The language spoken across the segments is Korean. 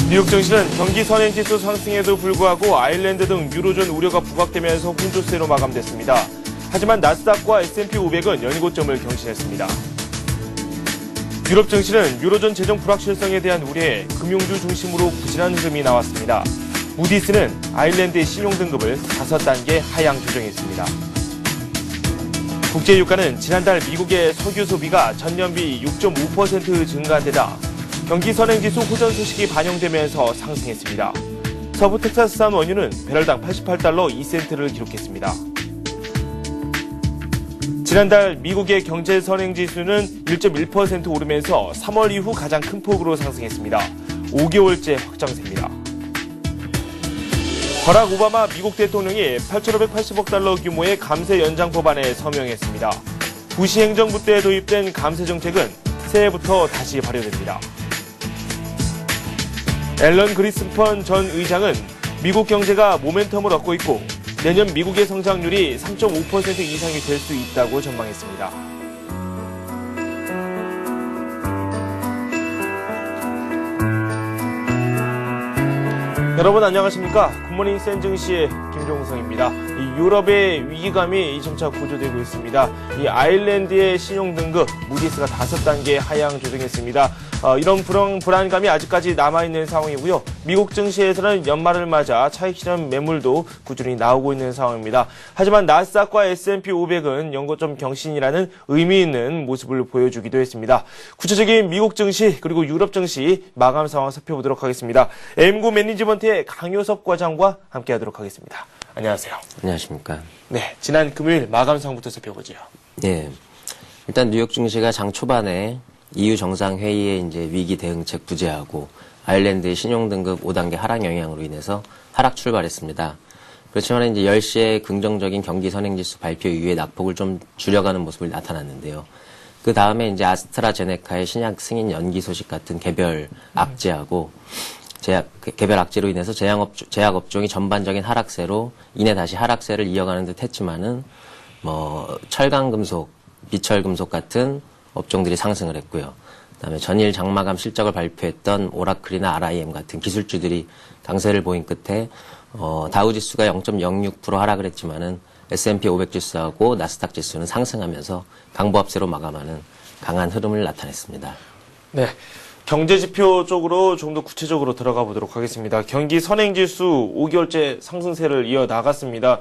미국 증시는 경기 선행지수 상승에도 불구하고 아일랜드 등 유로존 우려가 부각되면서 혼조세로 마감됐습니다. 하지만 나스닥과 S&P 500은 연고점을 경신했습니다. 유럽 증시는 유로존 재정 불확실성에 대한 우려에 금융주 중심으로 부진한 흐름이 나왔습니다. 무디스는 아일랜드의 신용 등급을 5단계 하향 조정했습니다. 국제유가는 지난달 미국의 석유 소비가 전년비 6.5% 증가한 데다 경기 선행지수 호전 소식이 반영되면서 상승했습니다. 서부 텍사스산 원유는 배럴당 88달러 2센트를 기록했습니다. 지난달 미국의 경제 선행지수는 1.1% 오르면서 3월 이후 가장 큰 폭으로 상승했습니다. 5개월째 확장세입니다. 버락 오바마 미국 대통령이 8,580억 달러 규모의 감세 연장 법안에 서명했습니다. 부시 행정부 때 도입된 감세 정책은 새해부터 다시 발효됩니다. 앨런 그리스펀 전 의장은 미국 경제가 모멘텀을 얻고 있고 내년 미국의 성장률이 3.5% 이상이 될 수 있다고 전망했습니다. 여러분 안녕하십니까? 굿모닝 센증시의 김종성입니다. 이 유럽의 위기감이 점차 고조되고 있습니다. 이 아일랜드의 신용등급 무디스가 5단계 하향 조정했습니다. 이런 불안감이 아직까지 남아있는 상황이고요. 미국 증시에서는 연말을 맞아 차익 실현 매물도 꾸준히 나오고 있는 상황입니다. 하지만 나스닥과 S&P 500은 연고점 경신이라는 의미 있는 모습을 보여주기도 했습니다. 구체적인 미국 증시 그리고 유럽 증시 마감 상황 살펴보도록 하겠습니다. M고 매니지먼트의 강효섭 과장과 함께하도록 하겠습니다. 안녕하세요. 안녕하십니까. 네, 지난 금요일 마감 상황부터 살펴보죠. 네, 일단 뉴욕 증시가 장 초반에 EU 정상회의의 이제 위기 대응책 부재하고 아일랜드의 신용등급 5단계 하락 영향으로 인해서 하락 출발했습니다. 그렇지만 이제 10시에 긍정적인 경기 선행지수 발표 이후에 낙폭을 좀 줄여가는 모습을 나타났는데요. 그 다음에 이제 아스트라제네카의 신약 승인 연기 소식 같은 개별 악재하고 개별 악재로 인해서 제약업종이 전반적인 하락세로 이내 다시 하락세를 이어가는 듯 했지만은 철강금속, 비철금속 같은 업종들이 상승을 했고요. 그다음에 전일 장마감 실적을 발표했던 오라클이나 RIM 같은 기술주들이 강세를 보인 끝에 다우지수가 0.06% 하락을 했지만은 S&P 500 지수하고 나스닥 지수는 상승하면서 강보합세로 마감하는 강한 흐름을 나타냈습니다. 네. 경제지표 쪽으로 좀 더 구체적으로 들어가 보도록 하겠습니다. 경기 선행지수 5개월째 상승세를 이어나갔습니다.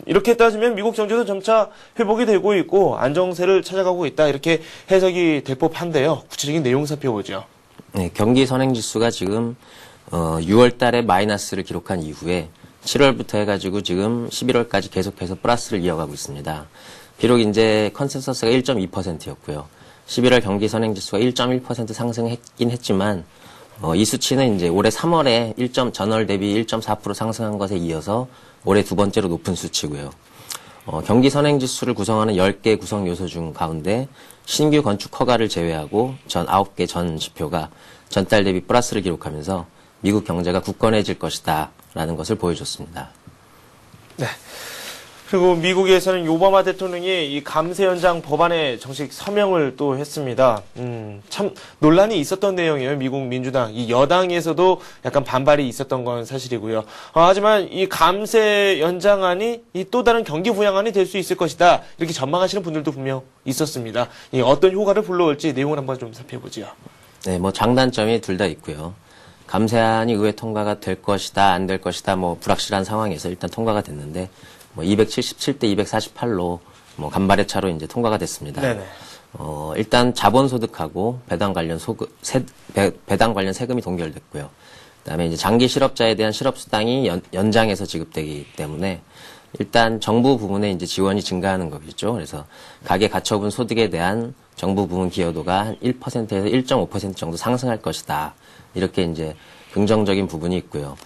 이렇게 따지면 미국 경제도 점차 회복이 되고 있고 안정세를 찾아가고 있다 이렇게 해석이 될 법한데요. 구체적인 내용 살펴보죠. 네, 경기 선행지수가 지금 6월 달에 마이너스를 기록한 이후에 7월부터 해가지고 지금 11월까지 계속해서 플러스를 이어가고 있습니다. 비록 이제 컨센서스가 1.2%였고요. 11월 경기 선행지수가 1.1% 상승했긴 했지만 이 수치는 이제 올해 3월에 전월 대비 1.4% 상승한 것에 이어서 올해 두 번째로 높은 수치고요. 경기 선행지수를 구성하는 10개 구성 요소 중 가운데 신규 건축 허가를 제외하고 전 9개 전 지표가 전달 대비 플러스를 기록하면서 미국 경제가 굳건해질 것이다 라는 것을 보여줬습니다. 네. 그리고 미국에서는 오바마 대통령이 이 감세 연장 법안에 정식 서명을 또 했습니다. 참 논란이 있었던 내용이에요. 미국 민주당, 이 여당에서도 약간 반발이 있었던 건 사실이고요. 하지만 이 감세 연장안이 이 또 다른 경기 부양안이 될 수 있을 것이다. 이렇게 전망하시는 분들도 분명 있었습니다. 어떤 효과를 불러올지 내용을 한번 좀 살펴보죠. 네, 장단점이 둘 다 있고요. 감세안이 의회 통과가 될 것이다, 안 될 것이다, 불확실한 상황에서 일단 통과가 됐는데 277대 248로 간발의 차로 이제 통과가 됐습니다. 네네. 일단 자본소득하고 배당 관련 세금이 동결됐고요. 그다음에 이제 장기 실업자에 대한 실업수당이 연장해서 지급되기 때문에 일단 정부 부문에 이제 지원이 증가하는 거겠죠. 그래서 가계 가처분 소득에 대한 정부 부문 기여도가 한 1%에서 1.5% 정도 상승할 것이다. 이렇게 이제 긍정적인 부분이 있고요.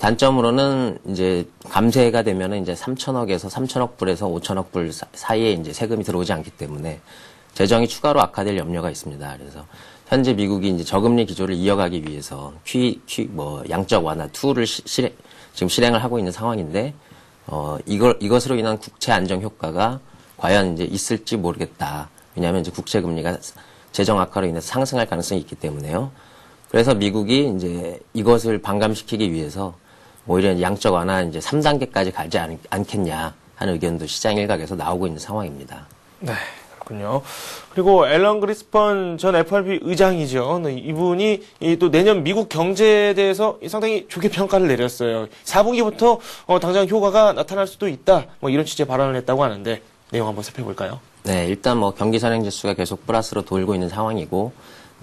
단점으로는 이제 감세가 되면은 이제 3천억에서 3천억 불에서 5천억 불 사이에 이제 세금이 들어오지 않기 때문에 재정이 추가로 악화될 염려가 있습니다. 그래서 현재 미국이 이제 저금리 기조를 이어가기 위해서 양적 완화 2를 지금 실행을 하고 있는 상황인데 이것으로 인한 국채 안정 효과가 과연 이제 있을지 모르겠다. 왜냐하면 이제 국채 금리가 재정 악화로 인해서 상승할 가능성이 있기 때문에요. 그래서 미국이 이제 이것을 반감시키기 위해서 오히려 양적 완화 이제 3단계까지 가지 않겠냐 하는 의견도 시장 일각에서 나오고 있는 상황입니다. 네, 그렇군요. 그리고 앨런 그리스펀 전 FRB 의장이죠. 네, 이분이 또 내년 미국 경제에 대해서 상당히 좋게 평가를 내렸어요. 4분기부터 당장 효과가 나타날 수도 있다. 뭐 이런 취지의 발언을 했다고 하는데 내용 한번 살펴볼까요? 네, 일단 뭐 경기 선행 지수가 계속 플러스로 돌고 있는 상황이고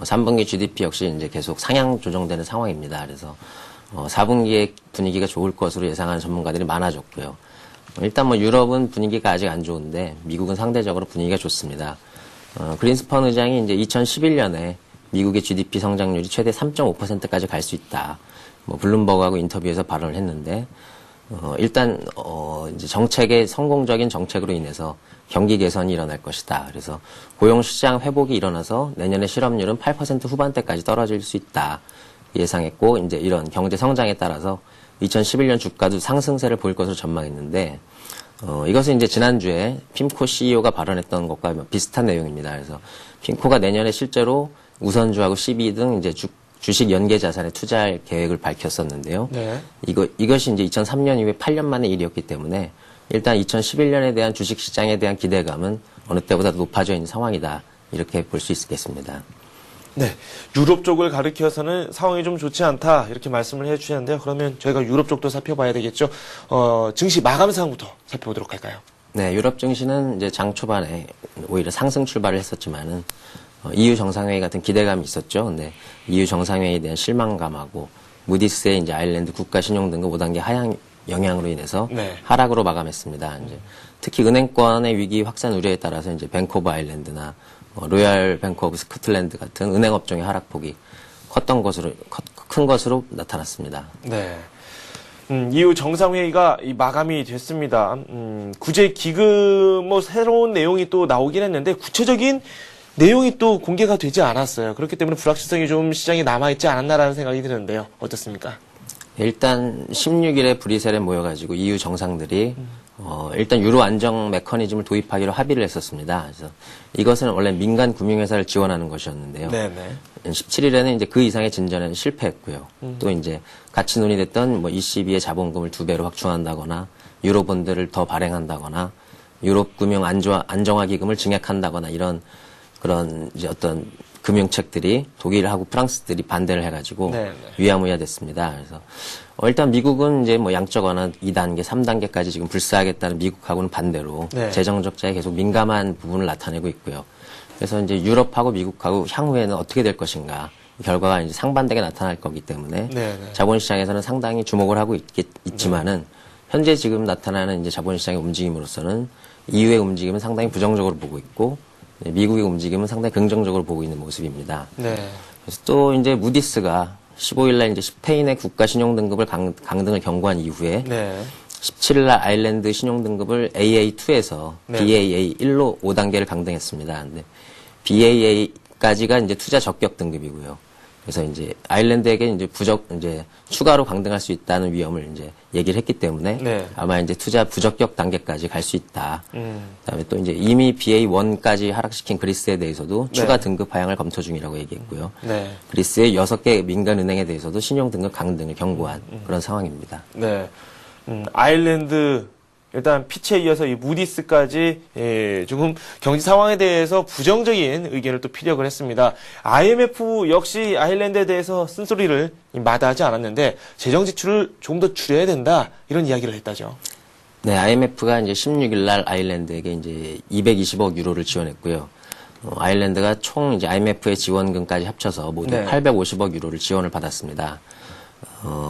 3분기 GDP 역시 이제 계속 상향 조정되는 상황입니다. 그래서 4분기에 분위기가 좋을 것으로 예상하는 전문가들이 많아졌고요. 일단 뭐 유럽은 분위기가 아직 안 좋은데 미국은 상대적으로 분위기가 좋습니다. 그린스펀 의장이 이제 2011년에 미국의 GDP 성장률이 최대 3.5%까지 갈 수 있다. 뭐 블룸버그하고 인터뷰에서 발언을 했는데 일단 이제 정책의 성공적인 정책으로 인해서 경기 개선이 일어날 것이다. 그래서 고용 시장 회복이 일어나서 내년에 실업률은 8% 후반대까지 떨어질 수 있다. 예상했고 이제 이런 경제 성장에 따라서 2011년 주가도 상승세를 보일 것으로 전망했는데 이것은 이제 지난주에 핌코 CEO가 발언했던 것과 비슷한 내용입니다. 그래서 핌코가 내년에 실제로 우선주하고 CB 등 이제 주식 연계 자산에 투자할 계획을 밝혔었는데요. 네. 이것이 이제 2003년 이후에 8년 만의 일이었기 때문에 일단 2011년에 대한 주식 시장에 대한 기대감은 어느 때보다 높아져 있는 상황이다. 이렇게 볼 수 있겠습니다. 네, 유럽 쪽을 가리켜서는 상황이 좀 좋지 않다 이렇게 말씀을 해주셨는데요. 그러면 저희가 유럽 쪽도 살펴봐야 되겠죠. 증시 마감 상황부터 살펴보도록 할까요? 네, 유럽 증시는 이제 장 초반에 오히려 상승 출발을 했었지만은 EU 정상회의 같은 기대감이 있었죠. 근데 EU 정상회의에 대한 실망감하고 무디스의 이제 아일랜드 국가 신용 등급 5단계 하향 영향으로 인해서 네. 하락으로 마감했습니다. 이제 특히 은행권의 위기 확산 우려에 따라서 이제 뱅크 오브 아일랜드나 로얄 뱅크 오브 스코틀랜드 같은 은행 업종의 하락폭이 큰 것으로 나타났습니다. 네. EU 정상회의가 마감이 됐습니다. 구제 기금 새로운 내용이 또 나오긴 했는데 구체적인 내용이 또 공개가 되지 않았어요. 그렇기 때문에 불확실성이 좀 시장에 남아있지 않았나라는 생각이 드는데요. 어떻습니까? 일단 16일에 브뤼셀에 모여가지고 EU 정상들이 일단 유로 안정 메커니즘을 도입하기로 합의를 했었습니다. 그래서 이것은 원래 민간 금융회사를 지원하는 것이었는데요. 네네. 17일에는 이제 그 이상의 진전에는 실패했고요. 또 이제 같이 논의됐던 뭐 ECB의 자본금을 2배로 확충한다거나 유로본드를 더 발행한다거나 유럽 금융 안정화 기금을 증액한다거나 이런 그런 이제 어떤 금융책들이 독일하고 프랑스들이 반대를 해가지고 네네. 위야무야 됐습니다. 그래서 일단 미국은 이제 뭐 양적 완화 2단계, 3단계까지 지금 불사하겠다는 미국하고는 반대로 네. 재정 적자에 계속 민감한 부분을 나타내고 있고요. 그래서 이제 유럽하고 미국하고 향후에는 어떻게 될 것인가 결과가 이제 상반되게 나타날 거기 때문에 네네. 자본시장에서는 상당히 주목을 하고 있지만은 현재 지금 나타나는 이제 자본시장의 움직임으로서는 EU의 움직임은 상당히 부정적으로 보고 있고 미국의 움직임은 상당히 긍정적으로 보고 있는 모습입니다. 네. 그래서 또 이제 무디스가 15일날 이제 스페인의 국가 신용 등급을 강등을 경고한 이후에 네. 17일날 아일랜드 신용 등급을 AA2에서 네. BAA1로 5단계를 강등했습니다. 근데 BAA까지가 이제 투자 적격 등급이고요. 그래서 이제 아일랜드에게 이제 추가로 강등할 수 있다는 위험을 이제 얘기를 했기 때문에 네. 아마 이제 투자 부적격 단계까지 갈 수 있다. 그다음에 또 이제 이미 BA1까지 하락시킨 그리스에 대해서도 네. 추가 등급 하향을 검토 중이라고 얘기했고요. 네. 그리스의 6개 민간은행에 대해서도 신용 등급 강등을 경고한 그런 상황입니다. 네. 아일랜드 일단 피치에 이어서 이 무디스까지 조금 경제 상황에 대해서 부정적인 의견을 또 피력을 했습니다. IMF 역시 아일랜드에 대해서 쓴소리를 마다하지 않았는데 재정 지출을 조금 더 줄여야 된다 이런 이야기를 했다죠. 네, IMF가 이제 16일 날 아일랜드에게 이제 220억 유로를 지원했고요. 아일랜드가 총 이제 IMF의 지원금까지 합쳐서 모두 네. 850억 유로를 지원을 받았습니다.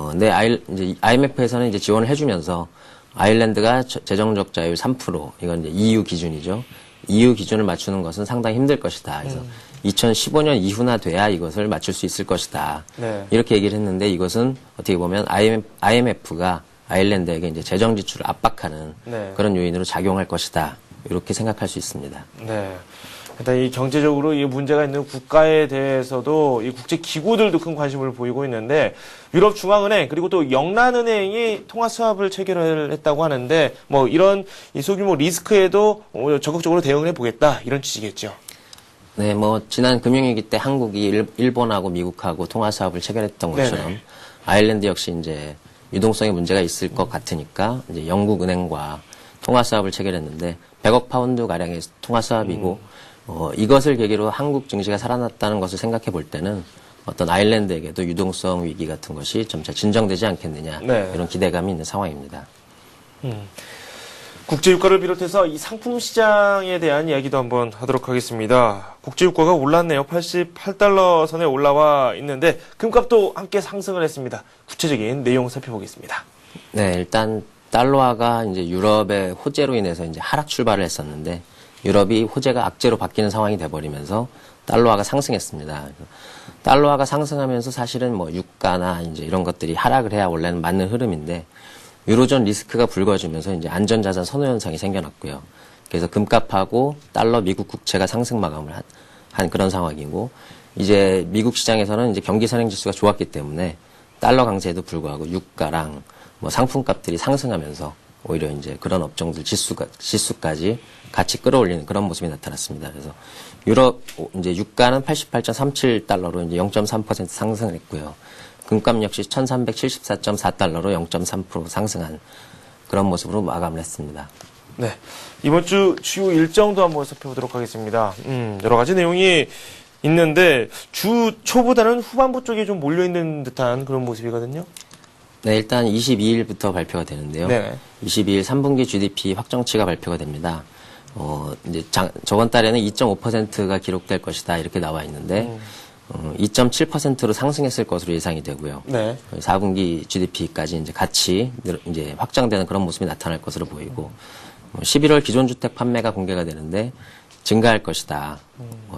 근데 이제 IMF에서는 이제 지원을 해주면서 아일랜드가 재정 적자율 3%, 이건 이제 EU 기준이죠. EU 기준을 맞추는 것은 상당히 힘들 것이다. 그래서 2015년 이후나 돼야 이것을 맞출 수 있을 것이다. 네. 이렇게 얘기를 했는데 이것은 어떻게 보면 IMF가 아일랜드에게 이제 재정 지출을 압박하는 네. 그런 요인으로 작용할 것이다. 이렇게 생각할 수 있습니다. 네. 일단 이 경제적으로 이 문제가 있는 국가에 대해서도 이 국제 기구들도 큰 관심을 보이고 있는데 유럽 중앙은행 그리고 또 영란은행이 통화 수합을 체결을 했다고 하는데 뭐 이런 이 소규모 리스크에도 적극적으로 대응을 해보겠다 이런 취지겠죠. 네, 뭐 지난 금융위기 때 한국이 일본하고 미국하고 통화 사업을 체결했던 것처럼 네네. 아일랜드 역시 이제 유동성에 문제가 있을 것 같으니까 이제 영국 은행과 통화 사업을 체결했는데 100억 파운드 가량의 통화 사업이고 이것을 계기로 한국 증시가 살아났다는 것을 생각해 볼 때는 어떤 아일랜드에게도 유동성 위기 같은 것이 점차 진정되지 않겠느냐 네. 이런 기대감이 있는 상황입니다. 국제유가를 비롯해서 이 상품 시장에 대한 이야기도 한번 하도록 하겠습니다. 국제유가가 올랐네요. 88달러 선에 올라와 있는데 금값도 함께 상승을 했습니다. 구체적인 내용 살펴보겠습니다. 네, 일단 달러화가 이제 유럽의 호재로 인해서 이제 하락 출발을 했었는데 유럽이 호재가 악재로 바뀌는 상황이 돼버리면서 달러화가 상승했습니다. 달러화가 상승하면서 사실은 뭐 유가나 이제 이런 것들이 하락을 해야 원래는 맞는 흐름인데 유로존 리스크가 불거지면서 이제 안전자산 선호 현상이 생겨났고요. 그래서 금값하고 달러 미국 국채가 상승 마감을 한 그런 상황이고 이제 미국 시장에서는 이제 경기 선행 지수가 좋았기 때문에 달러 강세에도 불구하고 유가랑 뭐 상품값들이 상승하면서 오히려 이제 그런 업종들 지수까지 같이 끌어올리는 그런 모습이 나타났습니다. 그래서 유럽 이제 유가는 88.37달러로 이제 0.3% 상승을 했고요. 금값 역시 1374.4달러로 0.3% 상승한 그런 모습으로 마감을 했습니다. 네. 이번 주 주요 일정도 한번 살펴보도록 하겠습니다. 여러 가지 내용이 있는데 주 초보다는 후반부 쪽에 좀 몰려있는 듯한 그런 모습이거든요. 네, 일단 22일부터 발표가 되는데요. 네. 22일 3분기 GDP 확정치가 발표가 됩니다. 이제 저번 달에는 2.5%가 기록될 것이다 이렇게 나와 있는데 2.7%로 상승했을 것으로 예상이 되고요. 네. 4분기 GDP까지 이제 같이 이제 확장되는 그런 모습이 나타날 것으로 보이고 11월 기존 주택 판매가 공개가 되는데 증가할 것이다.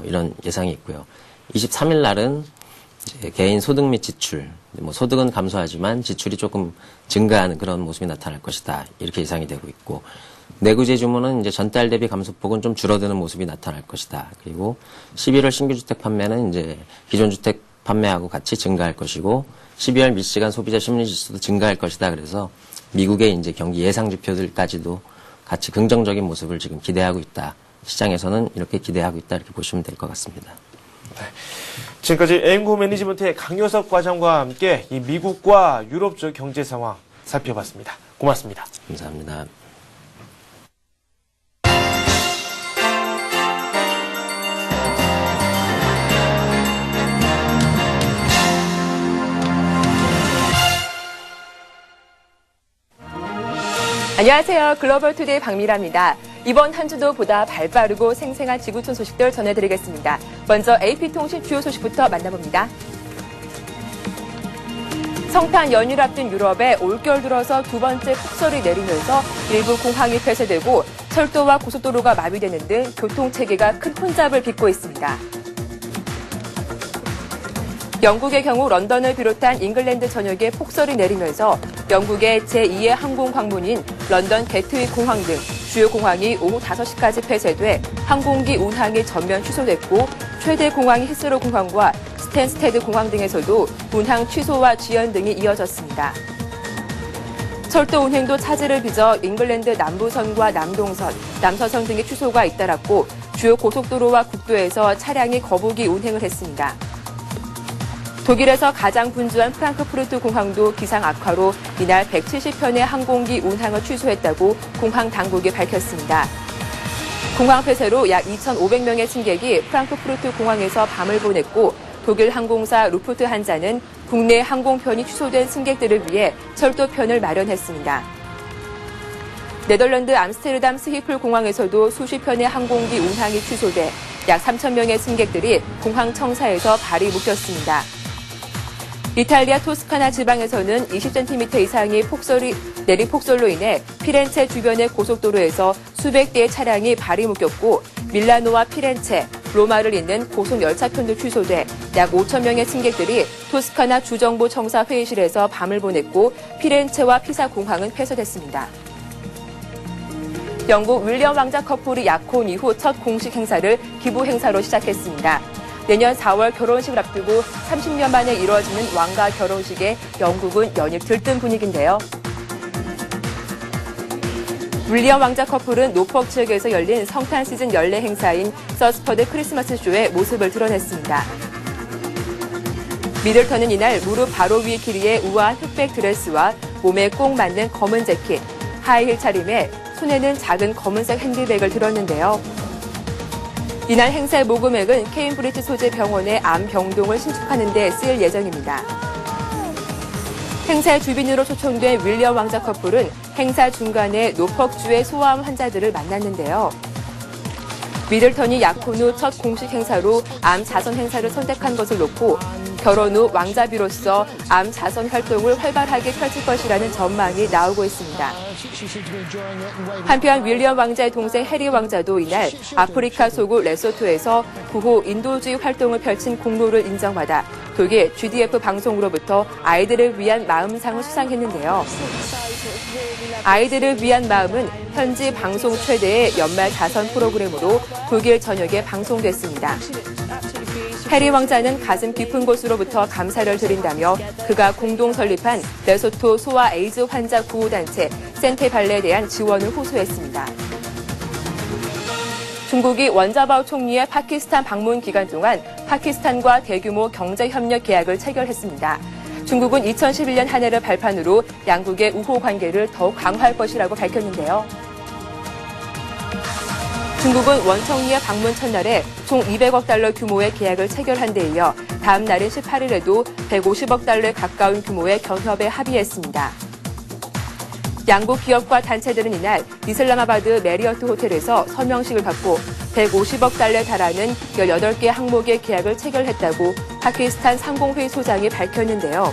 이런 예상이 있고요. 23일 날은 이제 개인 소득 및 지출, 뭐 소득은 감소하지만 지출이 조금 증가하는 그런 모습이 나타날 것이다. 이렇게 예상이 되고 있고 내구재 주문은 이제 전달 대비 감소폭은 좀 줄어드는 모습이 나타날 것이다. 그리고 11월 신규 주택 판매는 이제 기존 주택 판매하고 같이 증가할 것이고 12월 밀시간 소비자 심리 지수도 증가할 것이다. 그래서 미국의 이제 경기 예상 지표들까지도 같이 긍정적인 모습을 지금 기대하고 있다. 시장에서는 이렇게 기대하고 있다. 이렇게 보시면 될 것 같습니다. 네. 지금까지 엠고 매니지먼트의 강효석 과장과 함께 이 미국과 유럽 쪽 경제 상황 살펴봤습니다. 고맙습니다. 감사합니다. 안녕하세요. 글로벌투데이 박미라입니다. 이번 한 주도 보다 발빠르고 생생한 지구촌 소식들 전해드리겠습니다. 먼저 AP통신 주요 소식부터 만나봅니다. 성탄 연휴를 앞둔 유럽에 올겨울 들어서 두 번째 폭설이 내리면서 일부 공항이 폐쇄되고 철도와 고속도로가 마비되는 등 교통체계가 큰 혼잡을 빚고 있습니다. 영국의 경우 런던을 비롯한 잉글랜드 전역에 폭설이 내리면서 영국의 제2의 항공 광문인 런던 게트윅 공항 등 주요 공항이 오후 5시까지 폐쇄돼 항공기 운항이 전면 취소됐고 최대 공항인 히스로 공항과 스탠스테드 공항 등에서도 운항 취소와 지연 등이 이어졌습니다. 철도 운행도 차질을 빚어 잉글랜드 남부선과 남동선, 남서선 등의 취소가 잇따랐고 주요 고속도로와 국도에서 차량이 거북이 운행을 했습니다. 독일에서 가장 분주한 프랑크푸르트 공항도 기상 악화로 이날 170편의 항공기 운항을 취소했다고 공항 당국이 밝혔습니다. 공항 폐쇄로 약 2,500명의 승객이 프랑크푸르트 공항에서 밤을 보냈고 독일 항공사 루프트한자는 국내 항공편이 취소된 승객들을 위해 철도편을 마련했습니다. 네덜란드 암스테르담 스히플 공항에서도 수십 편의 항공기 운항이 취소돼 약 3,000명의 승객들이 공항 청사에서 발이 묶였습니다. 이탈리아 토스카나 지방에서는 20cm 이상의 내린 폭설로 인해 피렌체 주변의 고속도로에서 수백 대의 차량이 발이 묶였고 밀라노와 피렌체, 로마를 잇는 고속 열차편도 취소돼 약 5,000명의 승객들이 토스카나 주정부청사 회의실에서 밤을 보냈고 피렌체와 피사 공항은 폐쇄됐습니다. 영국 윌리엄 왕자 커플이 약혼 이후 첫 공식 행사를 기부 행사로 시작했습니다. 내년 4월 결혼식을 앞두고 30년 만에 이루어지는 왕가 결혼식에 영국은 연일 들뜬 분위기인데요. 윌리엄 왕자 커플은 노폭 지역에서 열린 성탄 시즌 연례 행사인 서스퍼드 크리스마스 쇼에 모습을 드러냈습니다. 미들턴은 이날 무릎 바로 위 길이의 우아한 흑백 드레스와 몸에 꼭 맞는 검은 재킷, 하이힐 차림에 손에는 작은 검은색 핸드백을 들었는데요. 이날 행사의 모금액은 케임브리지 소재 병원의 암 병동을 신축하는 데 쓰일 예정입니다. 행사의 주빈으로 초청된 윌리엄 왕자 커플은 행사 중간에 노퍽주의 소아암 환자들을 만났는데요. 미들턴이 약혼 후 첫 공식 행사로 암 자선 행사를 선택한 것을 놓고 결혼 후 왕자비로서 암 자선 활동을 활발하게 펼칠 것이라는 전망이 나오고 있습니다. 한편 윌리엄 왕자의 동생 해리 왕자도 이날 아프리카 소국 레소토에서 구호 인도주의 활동을 펼친 공로를 인정받아 독일 GDF 방송으로부터 아이들을 위한 마음상을 수상했는데요. 아이들을 위한 마음은 현지 방송 최대의 연말 자선 프로그램으로 독일 전역에 방송됐습니다. 해리 왕자는 가슴 깊은 곳으로부터 감사를 드린다며 그가 공동 설립한 레소토 소아 에이즈 환자 구호단체 센테발레에 대한 지원을 호소했습니다. 중국이 원자바오 총리의 파키스탄 방문 기간 동안 파키스탄과 대규모 경제협력 계약을 체결했습니다. 중국은 2011년 한 해를 발판으로 양국의 우호 관계를 더욱 강화할 것이라고 밝혔는데요. 중국은 원 총리의 방문 첫날에 총 200억 달러 규모의 계약을 체결한 데 이어 다음 날인 18일에도 150억 달러에 가까운 규모의 경협에 합의했습니다. 양국 기업과 단체들은 이날 이슬라마바드 메리어트 호텔에서 서명식을 갖고 150억 달러에 달하는 18개 항목의 계약을 체결했다고 파키스탄 상공회의 소장이 밝혔는데요.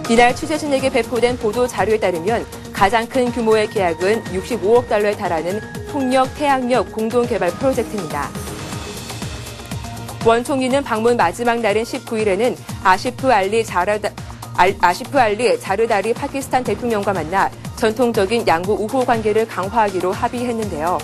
이날 취재진에게 배포된 보도 자료에 따르면 가장 큰 규모의 계약은 65억 달러에 달하는 풍력 태양력 공동개발 프로젝트입니다. 원 총리는 방문 마지막 날인 19일에는 아시프 알리 자르다리 파키스탄 대통령과 만나 전통적인 양국 우호 관계를 강화하기로 합의했는데요.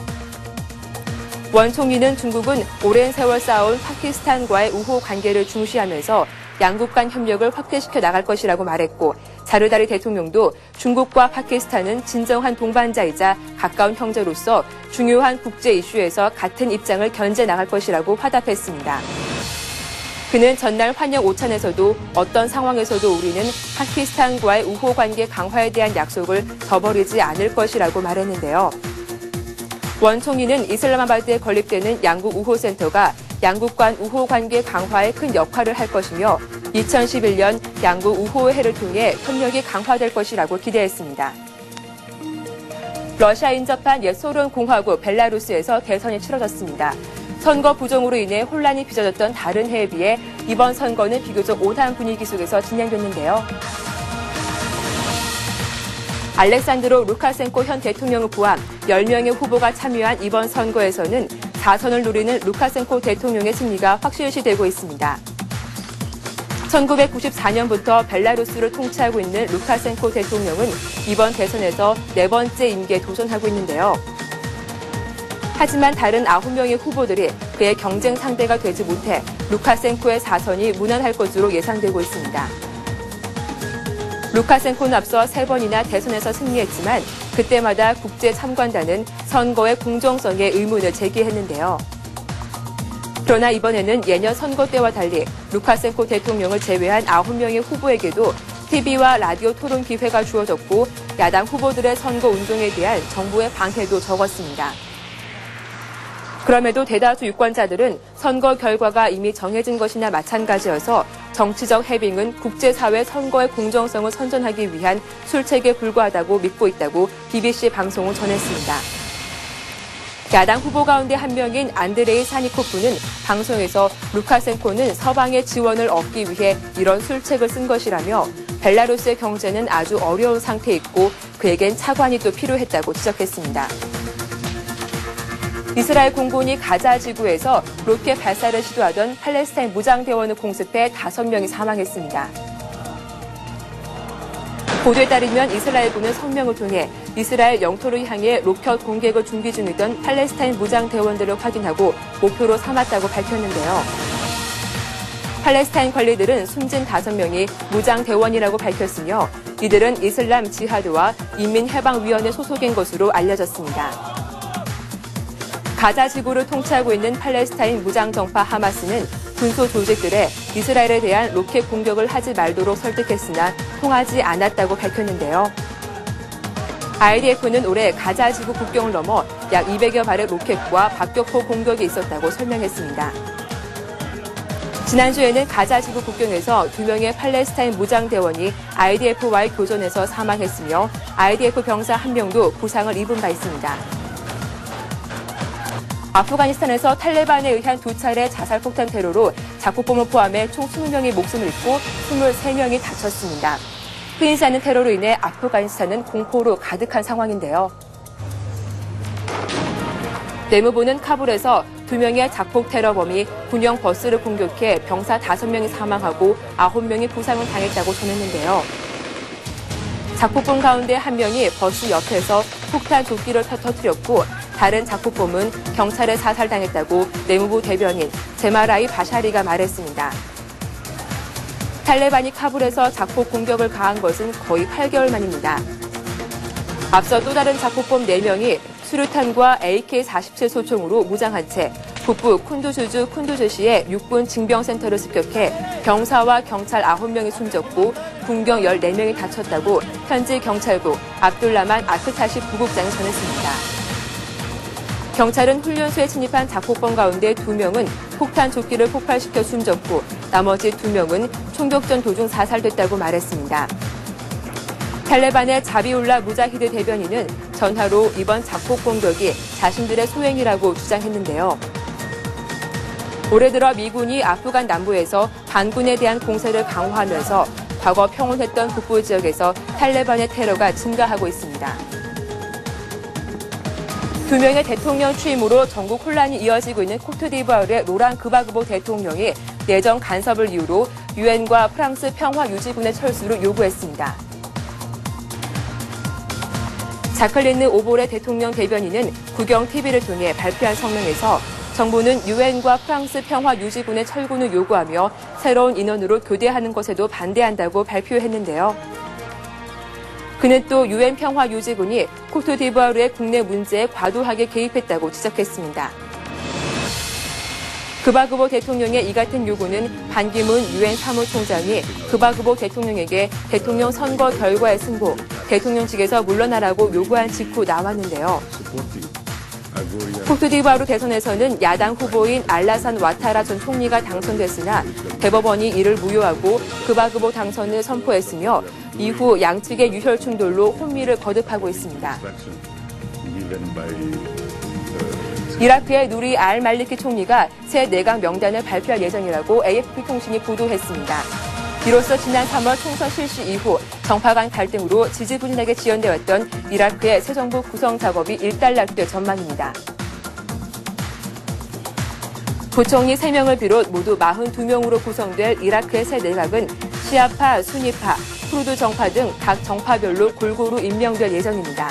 원 총리는 중국은 오랜 세월 쌓아온 파키스탄과의 우호 관계를 중시하면서 양국 간 협력을 확대시켜 나갈 것이라고 말했고 자르다리 대통령도 중국과 파키스탄은 진정한 동반자이자 가까운 형제로서 중요한 국제 이슈에서 같은 입장을 견제 나갈 것이라고 화답했습니다. 그는 전날 환영 오찬에서도 어떤 상황에서도 우리는 파키스탄과의 우호 관계 강화에 대한 약속을 저버리지 않을 것이라고 말했는데요. 원 총리는 이슬라마바드에 건립되는 양국 우호센터가 양국 간 우호 관계 강화에 큰 역할을 할 것이며 2011년 양국 우호의 해를 통해 협력이 강화될 것이라고 기대했습니다. 러시아 인접한 옛 소련 공화국 벨라루스에서 대선이 치러졌습니다. 선거 부정으로 인해 혼란이 빚어졌던 다른 해에 비해 이번 선거는 비교적 온화한 분위기 속에서 진행됐는데요. 알렉산드로 루카센코 현 대통령을 포함 10명의 후보가 참여한 이번 선거에서는 4선을 노리는 루카센코 대통령의 승리가 확실시되고 있습니다. 1994년부터 벨라루스를 통치하고 있는 루카센코 대통령은 이번 대선에서 4번째 임기에 도전하고 있는데요. 하지만 다른 9명의 후보들이 그의 경쟁 상대가 되지 못해 루카센코의 4선이 무난할 것으로 예상되고 있습니다. 루카센코는 앞서 3번이나 대선에서 승리했지만 그때마다 국제 참관단은 선거의 공정성에 의문을 제기했는데요. 그러나 이번에는 예년 선거 때와 달리 루카센코 대통령을 제외한 9명의 후보에게도 TV와 라디오 토론 기회가 주어졌고 야당 후보들의 선거 운동에 대한 정부의 방해도 적었습니다. 그럼에도 대다수 유권자들은 선거 결과가 이미 정해진 것이나 마찬가지여서 정치적 해빙은 국제사회 선거의 공정성을 선전하기 위한 술책에 불과하다고 믿고 있다고 BBC 방송은 전했습니다. 야당 후보 가운데 한 명인 안드레이 사니코프는 방송에서 루카센코는 서방의 지원을 얻기 위해 이런 술책을 쓴 것이라며 벨라루스의 경제는 아주 어려운 상태에 있고 그에겐 차관이 또 필요했다고 지적했습니다. 이스라엘 공군이 가자 지구에서 로켓 발사를 시도하던 팔레스타인 무장대원을 공습해 5명이 사망했습니다. 보도에 따르면 이스라엘군은 성명을 통해 이스라엘 영토를 향해 로켓 공격을 준비 중이던 팔레스타인 무장대원들을 확인하고 목표로 삼았다고 밝혔는데요. 팔레스타인 관리들은 숨진 5명이 무장대원이라고 밝혔으며 이들은 이슬람 지하드와 인민해방위원회 소속인 것으로 알려졌습니다. 가자 지구를 통치하고 있는 팔레스타인 무장정파 하마스는 군소 조직들의 이스라엘에 대한 로켓 공격을 하지 말도록 설득했으나 통하지 않았다고 밝혔는데요. IDF는 올해 가자 지구 국경을 넘어 약 200여 발의 로켓과 박격포 공격이 있었다고 설명했습니다. 지난주에는 가자 지구 국경에서 2명의 팔레스타인 무장대원이 IDF와의 교전에서 사망했으며 IDF 병사 1명도 부상을 입은 바 있습니다. 아프가니스탄에서 탈레반에 의한 2차례 자살폭탄 테러로 자국범을 포함해 총 20명이 목숨을 잃고 23명이 다쳤습니다. 끊이지 않는 테러로 인해 아프가니스탄은 공포로 가득한 상황인데요. 내무부는 카불에서 2명의 작폭 테러범이 군용 버스를 공격해 병사 5명이 사망하고 9명이 부상을 당했다고 전했는데요. 작폭범 가운데 1명이 버스 옆에서 폭탄 조끼를 터뜨렸고 다른 작폭범은 경찰에 사살당했다고 내무부 대변인 제마라이 바샤리가 말했습니다. 탈레반이 카불에서 작폭 공격을 가한 것은 거의 8개월 만입니다. 앞서 또 다른 작폭범 4명이 수류탄과 AK-47 소총으로 무장한 채 북부 쿤두주주 쿤두주시의 육군 징병센터를 습격해 병사와 경찰 9명이 숨졌고 군경 14명이 다쳤다고 현지 경찰국 압둘라만 아크타시 부국장이 전했습니다. 경찰은 훈련소에 침입한 작폭범 가운데 2명은 폭탄 조끼를 폭발시켜 숨졌고 나머지 2명은 총격전 도중 사살됐다고 말했습니다. 탈레반의 자비울라 무자히드 대변인은 전화로 이번 작폭 공격이 자신들의 소행이라고 주장했는데요. 올해 들어 미군이 아프간 남부에서 반군에 대한 공세를 강화하면서 과거 평온했던 북부 지역에서 탈레반의 테러가 증가하고 있습니다. 2명의 대통령 취임으로 전국 혼란이 이어지고 있는 코트디부아르의 로랑 그바그보 대통령이 내정 간섭을 이유로 유엔과 프랑스 평화유지군의 철수를 요구했습니다. 자클린느 오보레 대통령 대변인은 국영TV를 통해 발표한 성명에서 정부는 유엔과 프랑스 평화유지군의 철군을 요구하며 새로운 인원으로 교대하는 것에도 반대한다고 발표했는데요. 그는 또 유엔 평화유지군이 코트디부아르의 국내 문제에 과도하게 개입했다고 지적했습니다. 그바그보 대통령의 이 같은 요구는 반기문 유엔 사무총장이 그바그보 대통령에게 대통령 선거 결과에 승복, 대통령직에서 물러나라고 요구한 직후 나왔는데요. 코트디부아르 대선에서는 야당 후보인 알라산 와타라 전 총리가 당선됐으나 대법원이 이를 무효하고 그바그보 당선을 선포했으며 이후 양측의 유혈 충돌로 혼미를 거듭하고 있습니다. 이라크의 누리 알 말리키 총리가 새 내각 명단을 발표할 예정이라고 AFP 통신이 보도했습니다. 이로써 지난 3월 총선 실시 이후 정파 간 갈등으로 지지부진하게 지연돼 왔던 이라크의 새 정부 구성 작업이 일단락될 전망입니다. 부총리 3명을 비롯 모두 42명으로 구성될 이라크의 새 내각은 시아파, 수니파, 쿠르드 정파 등 각 정파별로 골고루 임명될 예정입니다.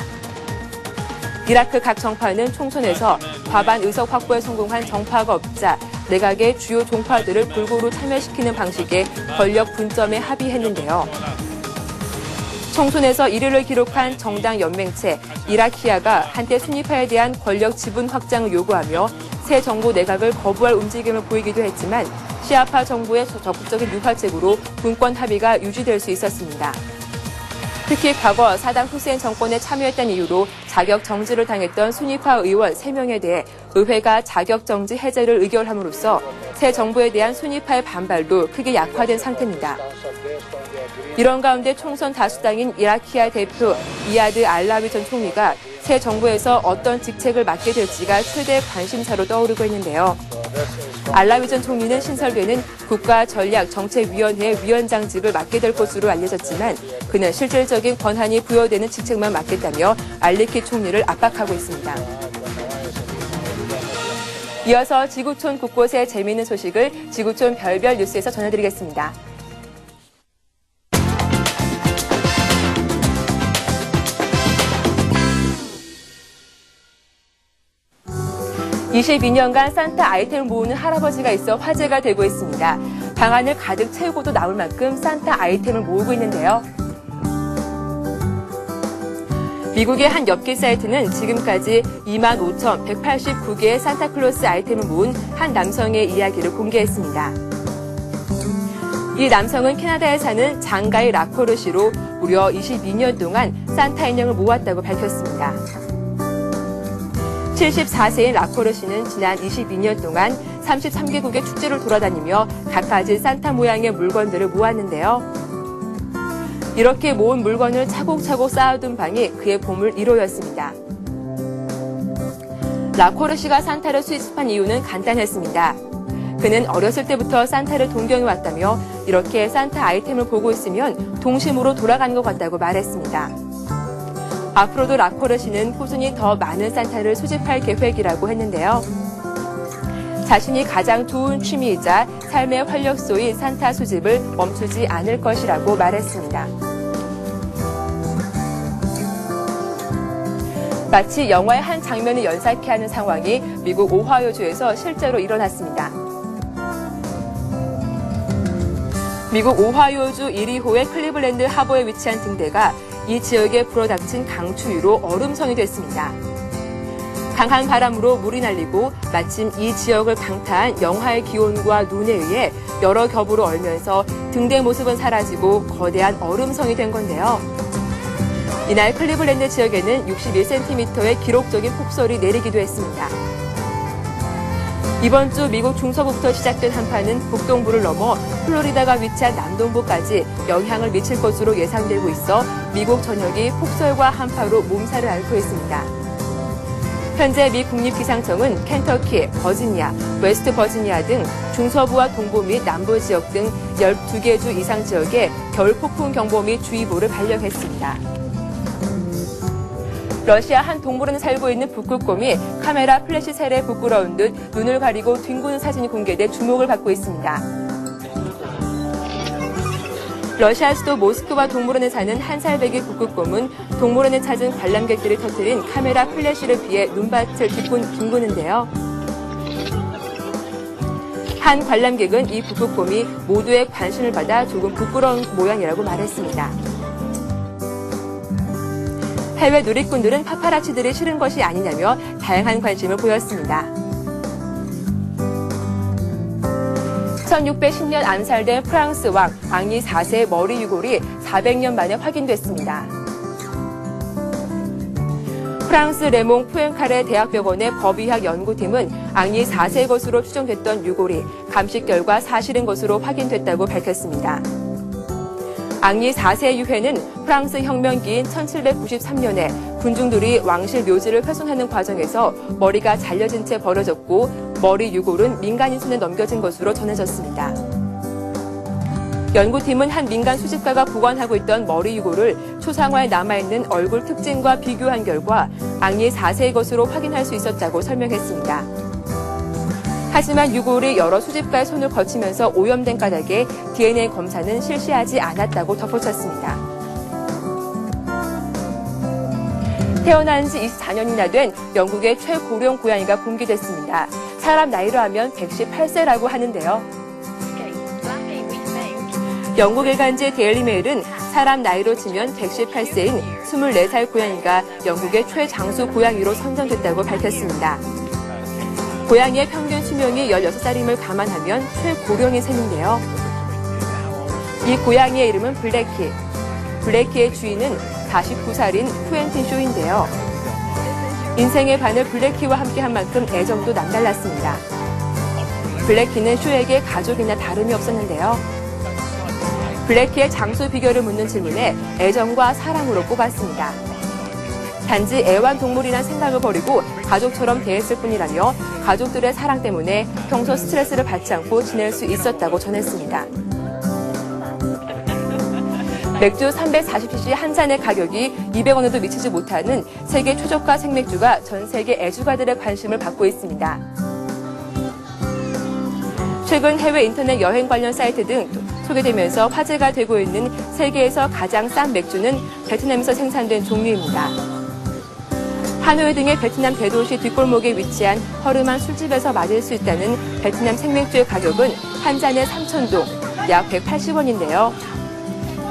이라크 각 정파는 총선에서 과반 의석 확보에 성공한 정파가 없자 내각의 주요 종파들을 골고루 참여시키는 방식의 권력 분점에 합의했는데요. 총선에서 1위를 기록한 정당 연맹체 이라키아가 한때 순위파에 대한 권력 지분 확장을 요구하며 새 정부 내각을 거부할 움직임을 보이기도 했지만 시아파 정부의 적극적인 유화책으로 분권 합의가 유지될 수 있었습니다. 특히 과거 사담 후세인 정권에 참여했다는 이유로 자격 정지를 당했던 순위파 의원 3명에 대해 의회가 자격 정지 해제를 의결함으로써 새 정부에 대한 순위파의 반발도 크게 약화된 상태입니다. 이런 가운데 총선 다수당인 이라키아 대표 이아드 알라위 전 총리가 새 정부에서 어떤 직책을 맡게 될지가 최대 관심사로 떠오르고 있는데요. 알라위 전 총리는 신설되는 국가전략정책위원회 위원장직을 맡게 될 것으로 알려졌지만 그는 실질적인 권한이 부여되는 직책만 맡겠다며 알리키 총리를 압박하고 있습니다. 이어서 지구촌 곳곳의 재미있는 소식을 지구촌 별별 뉴스에서 전해드리겠습니다. 22년간 산타 아이템을 모으는 할아버지가 있어 화제가 되고 있습니다. 방안을 가득 채우고도 나올 만큼 산타 아이템을 모으고 있는데요. 미국의 한 엽기 사이트는 지금까지 25,189개의 산타클로스 아이템을 모은 한 남성의 이야기를 공개했습니다. 이 남성은 캐나다에 사는 장가이 라코르 씨로 무려 22년 동안 산타 인형을 모았다고 밝혔습니다. 74세인 라코르 씨는 지난 22년 동안 33개국의 축제를 돌아다니며 갖가지 산타 모양의 물건들을 모았는데요. 이렇게 모은 물건을 차곡차곡 쌓아둔 방이 그의 보물이로였습니다. 라코르 씨가 산타를 수집한 이유는 간단했습니다. 그는 어렸을 때부터 산타를 동경해왔다며 이렇게 산타 아이템을 보고 있으면 동심으로 돌아가는 것 같다고 말했습니다. 앞으로도 라코르 씨는 꾸준히 더 많은 산타를 수집할 계획이라고 했는데요. 자신이 가장 좋은 취미이자 삶의 활력소인 산타 수집을 멈추지 않을 것이라고 말했습니다. 마치 영화의 한 장면을 연상케 하는 상황이 미국 오하이오주에서 실제로 일어났습니다. 미국 오하이오주 이리호의 클리블랜드 하버에 위치한 등대가 이 지역에 불어닥친 강추위로 얼음성이 됐습니다. 강한 바람으로 물이 날리고 마침 이 지역을 강타한 영하의 기온과 눈에 의해 여러 겹으로 얼면서 등대 모습은 사라지고 거대한 얼음성이 된 건데요. 이날 클리블랜드 지역에는 61cm의 기록적인 폭설이 내리기도 했습니다. 이번 주 미국 중서부터 시작된 한파는 북동부를 넘어 플로리다가 위치한 남동부까지 영향을 미칠 것으로 예상되고 있어 미국 전역이 폭설과 한파로 몸살을 앓고 있습니다. 현재 미 국립기상청은 켄터키, 버지니아, 웨스트 버지니아 등 중서부와 동부 및 남부 지역 등 12개 주 이상 지역에 겨울 폭풍 경보 및 주의보를 발령했습니다. 러시아 한 동물원에 살고 있는 북극곰이 카메라 플래시 셀에 부끄러운 듯 눈을 가리고 뒹구는 사진이 공개돼 주목을 받고 있습니다. 러시아 수도 모스크바 동물원에 사는 한 살배기 북극곰은 동물원에 찾은 관람객들이 터뜨린 카메라 플래시를 피해 눈밭을 뒹구는데요. 한 관람객은 이 북극곰이 모두의 관심을 받아 조금 부끄러운 모양이라고 말했습니다. 해외 누리꾼들은 파파라치들이 싫은 것이 아니냐며 다양한 관심을 보였습니다. 1610년 암살된 프랑스 왕 앙리 4세의 머리 유골이 400년 만에 확인됐습니다. 프랑스 레몽 푸엔카레 대학병원의 법의학 연구팀은 앙리 4세의 것으로 추정됐던 유골이 감식 결과 사실인 것으로 확인됐다고 밝혔습니다. 앙리 4세의 유해는 프랑스 혁명기인 1793년에 군중들이 왕실 묘지를 훼손하는 과정에서 머리가 잘려진 채 버려졌고 머리 유골은 민간인 손에 넘겨진 것으로 전해졌습니다. 연구팀은 한 민간 수집가가 보관하고 있던 머리 유골을 초상화에 남아있는 얼굴 특징과 비교한 결과 앙리 4세의 것으로 확인할 수 있었다고 설명했습니다. 하지만 유골이 여러 수집가의 손을 거치면서 오염된 까닭에 DNA 검사는 실시하지 않았다고 덧붙였습니다. 태어난 지 24년이나 된 영국의 최고령 고양이가 공개됐습니다. 사람 나이로 하면 118세라고 하는데요. 영국 일간지 데일리메일은 사람 나이로 치면 118세인 24살 고양이가 영국의 최장수 고양이로 선정됐다고 밝혔습니다. 고양이의 평균 수명이 16살임을 감안하면 최고령인 셈인데요. 이 고양이의 이름은 블래키. 블래키의 주인은 49살인 쿠엔틴 쇼인데요. 인생의 반을 블래키와 함께한 만큼 애정도 남달랐습니다. 블래키는 쇼에게 가족이나 다름이 없었는데요. 블래키의 장수 비결을 묻는 질문에 애정과 사랑으로 꼽았습니다. 단지 애완동물이란 생각을 버리고 가족처럼 대했을 뿐이라며 가족들의 사랑 때문에 평소 스트레스를 받지 않고 지낼 수 있었다고 전했습니다. 맥주 340cc 한 잔의 가격이 200원에도 미치지 못하는 세계 최저가 생맥주가 전 세계 애주가들의 관심을 받고 있습니다. 최근 해외 인터넷 여행 관련 사이트 등 소개되면서 화제가 되고 있는 세계에서 가장 싼 맥주는 베트남에서 생산된 종류입니다. 하노이 등의 베트남 대도시 뒷골목에 위치한 허름한 술집에서 마실 수 있다는 베트남 생맥주의 가격은 한 잔에 3,000동, 약 180원인데요.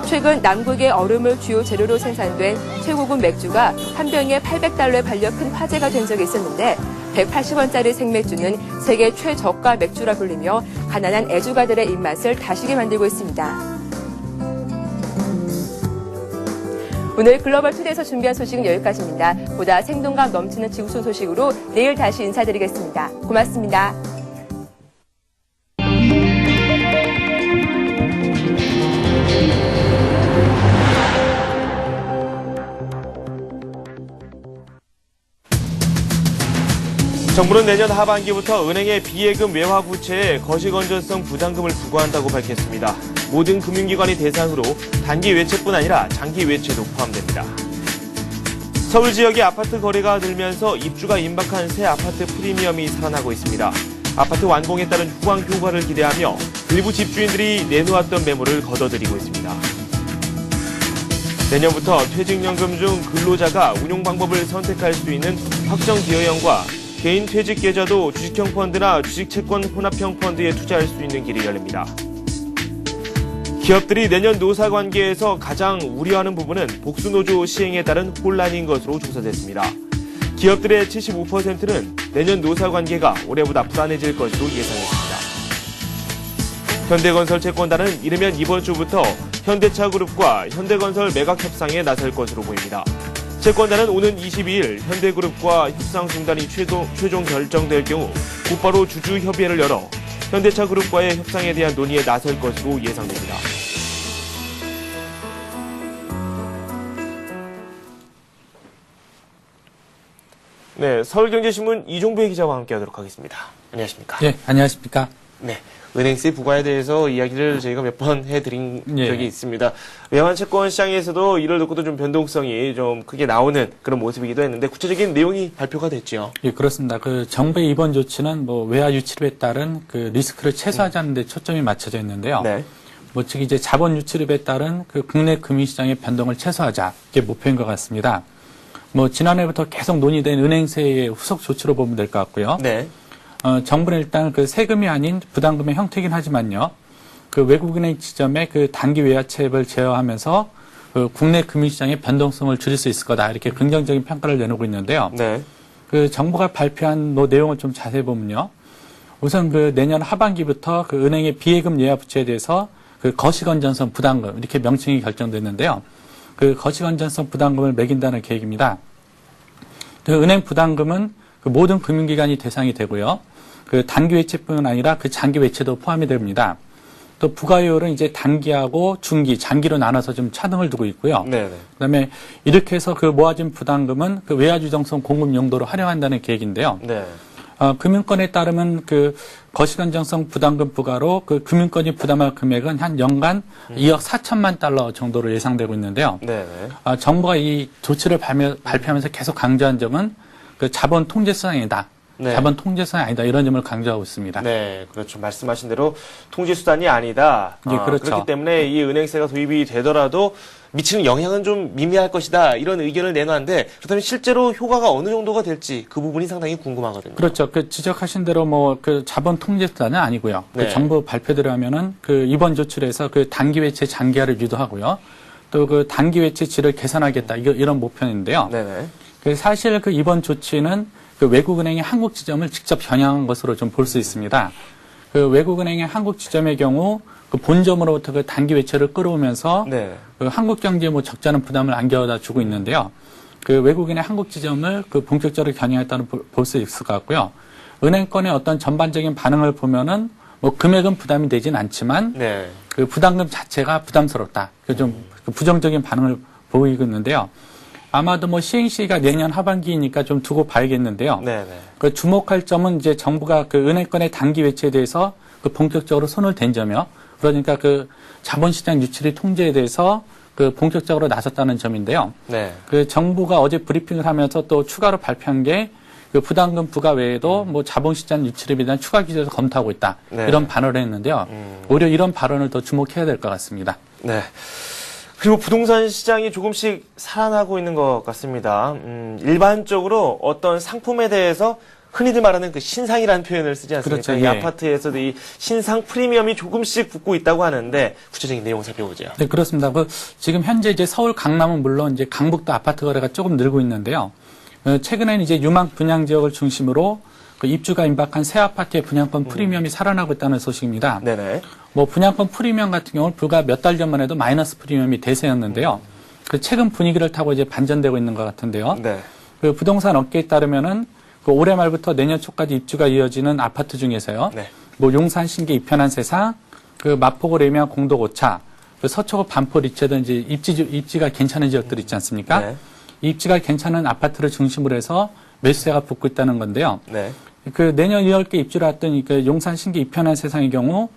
최근 남극의 얼음을 주요 재료로 생산된 최고급 맥주가 한 병에 $800에 팔려 큰 화제가 된 적이 있었는데 180원짜리 생맥주는 세계 최저가 맥주라 불리며 가난한 애주가들의 입맛을 다시게 만들고 있습니다. 오늘 글로벌 투데이에서 준비한 소식은 여기까지입니다. 보다 생동감 넘치는 지구촌 소식으로 내일 다시 인사드리겠습니다. 고맙습니다. 정부는 내년 하반기부터 은행의 비예금 외화 부채에 거시건전성 부담금을 부과한다고 밝혔습니다. 모든 금융기관이 대상으로 단기 외채뿐 아니라 장기 외채도 포함됩니다. 서울 지역의 아파트 거래가 늘면서 입주가 임박한 새 아파트 프리미엄이 살아나고 있습니다. 아파트 완공에 따른 후광 효과를 기대하며 일부 집주인들이 내놓았던 매물을 걷어들이고 있습니다. 내년부터 퇴직연금 중 근로자가 운용 방법을 선택할 수 있는 확정 기여형과 개인 퇴직 계좌도 주식형 펀드나 주식채권 혼합형 펀드에 투자할 수 있는 길이 열립니다. 기업들이 내년 노사 관계에서 가장 우려하는 부분은 복수노조 시행에 따른 혼란인 것으로 조사됐습니다. 기업들의 75%는 내년 노사 관계가 올해보다 불안해질 것으로 예상했습니다. 현대건설 채권단은 이르면 이번 주부터 현대차그룹과 현대건설 매각 협상에 나설 것으로 보입니다. 채권단은 오는 22일 현대그룹과 협상 중단이 최종 결정될 경우 곧바로 주주 협의회를 열어 현대차그룹과의 협상에 대한 논의에 나설 것으로 예상됩니다. 네, 서울경제신문 이종배 기자와 함께하도록 하겠습니다. 안녕하십니까? 네, 안녕하십니까? 네, 은행세 부과에 대해서 이야기를 저희가 몇 번 해드린 적이 있습니다. 외환 채권 시장에서도 이를 놓고도 좀 변동성이 좀 크게 나오는 그런 모습이기도 했는데 구체적인 내용이 발표가 됐죠. 예, 그렇습니다. 그 정부의 이번 조치는 뭐 외화 유출에 따른 그 리스크를 최소화하는 데 초점이 맞춰져 있는데요. 네. 뭐 즉 이제 자본 유출에 따른 그 국내 금융시장의 변동을 최소화하자 이게 목표인 것 같습니다. 뭐 지난해부터 계속 논의된 은행세의 후속 조치로 보면 될 것 같고요. 네. 정부는 일단 그 세금이 아닌 부담금의 형태이긴 하지만요. 그 외국은행 지점의 그 단기 외화채를 제어하면서 그 국내 금융시장의 변동성을 줄일 수 있을 거다. 이렇게 긍정적인 평가를 내놓고 있는데요. 네. 그 정부가 발표한 내용을 좀 자세히 보면요. 우선 그 내년 하반기부터 그 은행의 비예금 예화 부채에 대해서 그 거시건전성 부담금 이렇게 명칭이 결정됐는데요. 그 거시건전성 부담금을 매긴다는 계획입니다. 그 은행 부담금은 그 모든 금융기관이 대상이 되고요. 그 단기 외채뿐 아니라 그 장기 외채도 포함이 됩니다. 또 부과율은 이제 단기하고 중기, 장기로 나눠서 좀 차등을 두고 있고요. 네. 그다음에 이렇게 해서 그 모아진 부담금은 그 외화주정성 공급 용도로 활용한다는 계획인데요. 네. 금융권에 따르면 그 거시건전성 부담금 부과로 그 금융권이 부담할 금액은 한 연간 2억 4천만 달러 정도로 예상되고 있는데요. 네. 정부가 이 조치를 발표하면서 계속 강조한 점은 그 자본 통제 수단이다. 네. 자본 통제 수단이 아니다. 이런 점을 강조하고 있습니다. 네, 그렇죠. 말씀하신 대로 통제 수단이 아니다. 예, 그렇죠. 그렇기 때문에 이 은행세가 도입이 되더라도 미치는 영향은 좀 미미할 것이다. 이런 의견을 내놨는데 그렇다면 실제로 효과가 어느 정도가 될지 그 부분이 상당히 궁금하거든요. 그렇죠. 그 지적하신 대로 뭐 그 자본 통제 수단은 아니고요. 네. 그 정부 발표대로 하면은 그 이번 조치에서 그 단기 외채 장기화를 유도하고요. 또 그 단기 외채 질을 개선하겠다. 이런 목표인데요. 네네. 그 사실 그 이번 조치는 그 외국은행의 한국 지점을 직접 겨냥한 것으로 좀 볼 수 있습니다. 그 외국은행의 한국 지점의 경우 그 본점으로부터 그 단기 외채를 끌어오면서 네. 그 한국 경제에 뭐 적잖은 부담을 안겨다 주고 있는데요. 그 외국인의 한국 지점을 그 본격적으로 겨냥했다는 볼 수 있을 것 같고요. 은행권의 어떤 전반적인 반응을 보면은 뭐 금액은 부담이 되진 않지만 네. 그 부담금 자체가 부담스럽다. 그 좀 부정적인 반응을 보이고 있는데요. 아마도 뭐 시행 시기가 내년 하반기이니까 좀 두고 봐야겠는데요. 네네. 그 주목할 점은 이제 정부가 그 은행권의 단기 외채에 대해서 그 본격적으로 손을 댄 점이요. 그러니까 그 자본시장 유출의 통제에 대해서 그 본격적으로 나섰다는 점인데요. 네. 그 정부가 어제 브리핑을 하면서 또 추가로 발표한 게 그 부담금 부과 외에도 뭐 자본시장 유출에 대한 추가 기조도 검토하고 있다. 네. 이런 발언을 했는데요. 오히려 이런 발언을 더 주목해야 될 것 같습니다. 네. 그리고 부동산 시장이 조금씩 살아나고 있는 것 같습니다. 일반적으로 어떤 상품에 대해서 흔히들 말하는 그 신상이라는 표현을 쓰지 않습니까? 그렇죠. 이 예. 아파트에서도 이 신상 프리미엄이 조금씩 붙고 있다고 하는데 구체적인 내용 살펴보죠. 네, 그렇습니다. 지금 현재 이제 서울 강남은 물론 이제 강북도 아파트 거래가 조금 늘고 있는데요. 최근에는 이제 유망 분양 지역을 중심으로 그 입주가 임박한 새 아파트의 분양권 프리미엄이 살아나고 있다는 소식입니다. 네네. 뭐 분양권 프리미엄 같은 경우는 불과 몇 달 전만 해도 마이너스 프리미엄이 대세였는데요. 그 최근 분위기를 타고 이제 반전되고 있는 것 같은데요. 네. 그 부동산 업계에 따르면은 그 올해 말부터 내년 초까지 입주가 이어지는 아파트 중에서요. 네. 뭐 용산 신계 이편한 세상, 그 마포구 레미안 공덕 오차, 그 서초구 반포 리체도 이제 입지가 괜찮은 지역들 있지 않습니까? 네. 입지가 괜찮은 아파트를 중심으로 해서 매수세가 붙고 있다는 건데요. 네. 그 내년 2월께 입주를 했던 그 용산 신계 이편한 세상의 경우